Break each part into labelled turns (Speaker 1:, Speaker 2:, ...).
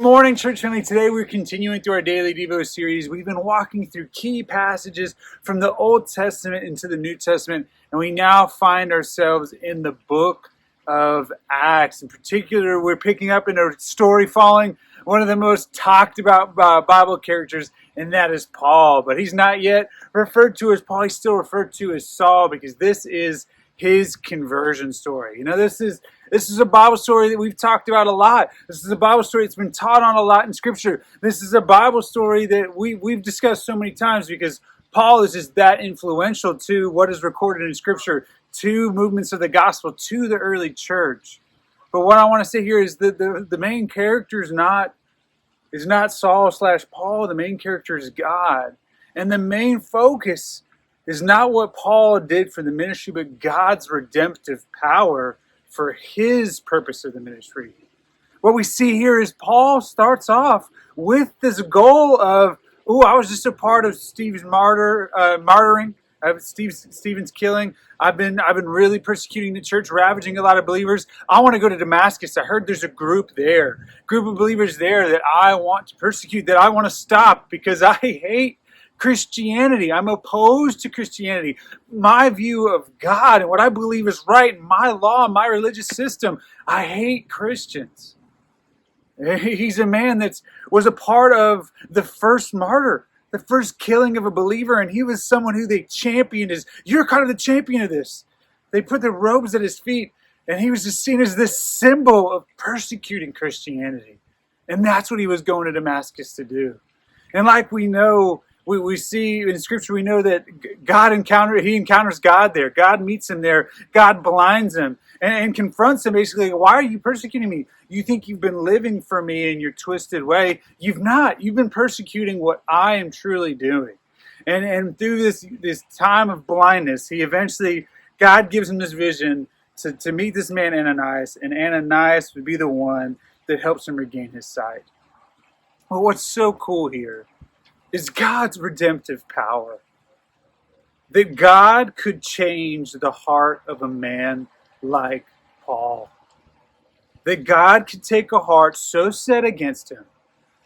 Speaker 1: Morning, church family. Today we're continuing through our daily Devo series. We've been walking through key passages from the Old Testament into the New Testament, and we now find ourselves in the book of Acts. In particular, we're picking up in a story following one of the most talked about Bible characters, and that is Paul. But he's not yet referred to as Paul. He's still referred to as Saul because this is his conversion story. This is a Bible story that we've talked about a lot. This is a Bible story that's been taught on a lot in Scripture. This is a Bible story that we've discussed so many times because Paul is just that influential to what is recorded in Scripture, to movements of the gospel, to the early church. But what I want to say here is that the main character is not Saul/Paul. The main character is God. And the main focus is not what Paul did for the ministry, but God's redemptive power for his purpose of the ministry. What we see here is Paul starts off with this goal of, I was just a part of Stephen's martyring, of Stephen's killing. I've been really persecuting the church, ravaging a lot of believers. I want to go to Damascus. I heard there's a group of believers there that I want to persecute, that I want to stop because I hate Christianity. I'm opposed to Christianity. My view of God and what I believe is right, my law, my religious system. I hate Christians. He's a man that was a part of the first martyr, the first killing of a believer, and he was someone who they championed as, you're kind of the champion of this. They put the robes at his feet, and he was just seen as this symbol of persecuting Christianity. And that's what he was going to Damascus to do. And like we know, we see in Scripture, we know that he encounters God there. God meets him there. God blinds him and confronts him basically. Why are you persecuting me? You think you've been living for me in your twisted way. You've not. You've been persecuting what I am truly doing. And through this time of blindness, God gives him this vision to meet this man Ananias, and Ananias would be the one that helps him regain his sight. Well, what's so cool here is God's redemptive power. That God could change the heart of a man like Paul. That God could take a heart so set against him,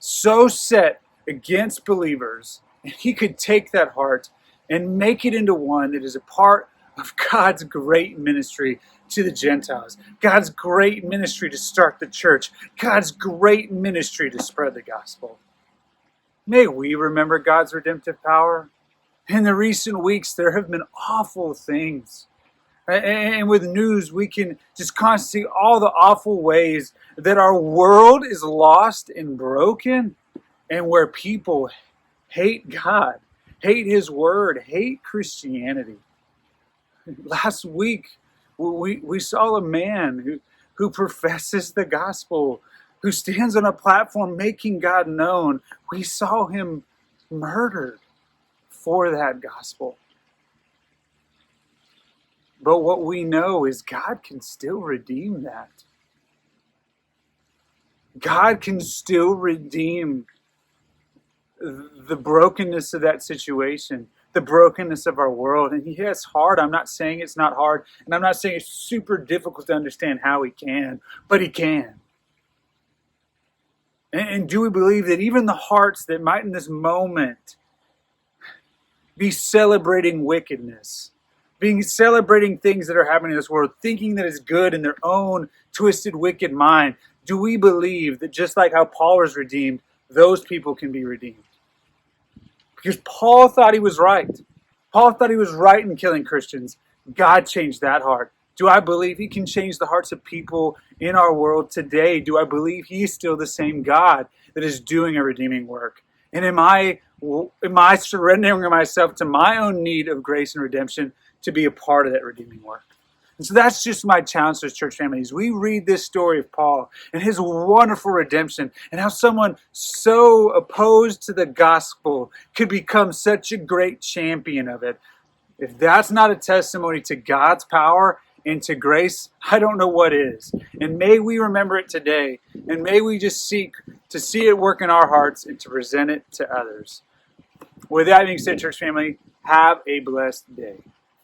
Speaker 1: so set against believers, and he could take that heart and make it into one that is a part of God's great ministry to the Gentiles. God's great ministry to start the church. God's great ministry to spread the gospel. May we remember God's redemptive power. In the recent weeks, there have been awful things. And with news, we can just constantly see all the awful ways that our world is lost and broken, and where people hate God, hate His Word, hate Christianity. Last week, we saw a man who professes the gospel, who stands on a platform making God known. We saw him murdered for that gospel. But what we know is God can still redeem that. God can still redeem the brokenness of that situation, the brokenness of our world. And yeah, it's hard. I'm not saying it's not hard. And I'm not saying it's super difficult to understand how He can, but He can. And do we believe that even the hearts that might in this moment be celebrating wickedness, celebrating things that are happening in this world, thinking that it's good in their own twisted, wicked mind, do we believe that just like how Paul was redeemed, those people can be redeemed? Because Paul thought he was right. Paul thought he was right in killing Christians. God changed that heart. Do I believe He can change the hearts of people in our world today? Do I believe He's still the same God that is doing a redeeming work? And am I surrendering myself to my own need of grace and redemption to be a part of that redeeming work? And so that's just my challenge to church families. We read this story of Paul and his wonderful redemption and how someone so opposed to the gospel could become such a great champion of it. If that's not a testimony to God's power and to grace, I don't know what is. And may we remember it today. And may we just seek to see it work in our hearts and to present it to others. With that being said, church family, have a blessed day.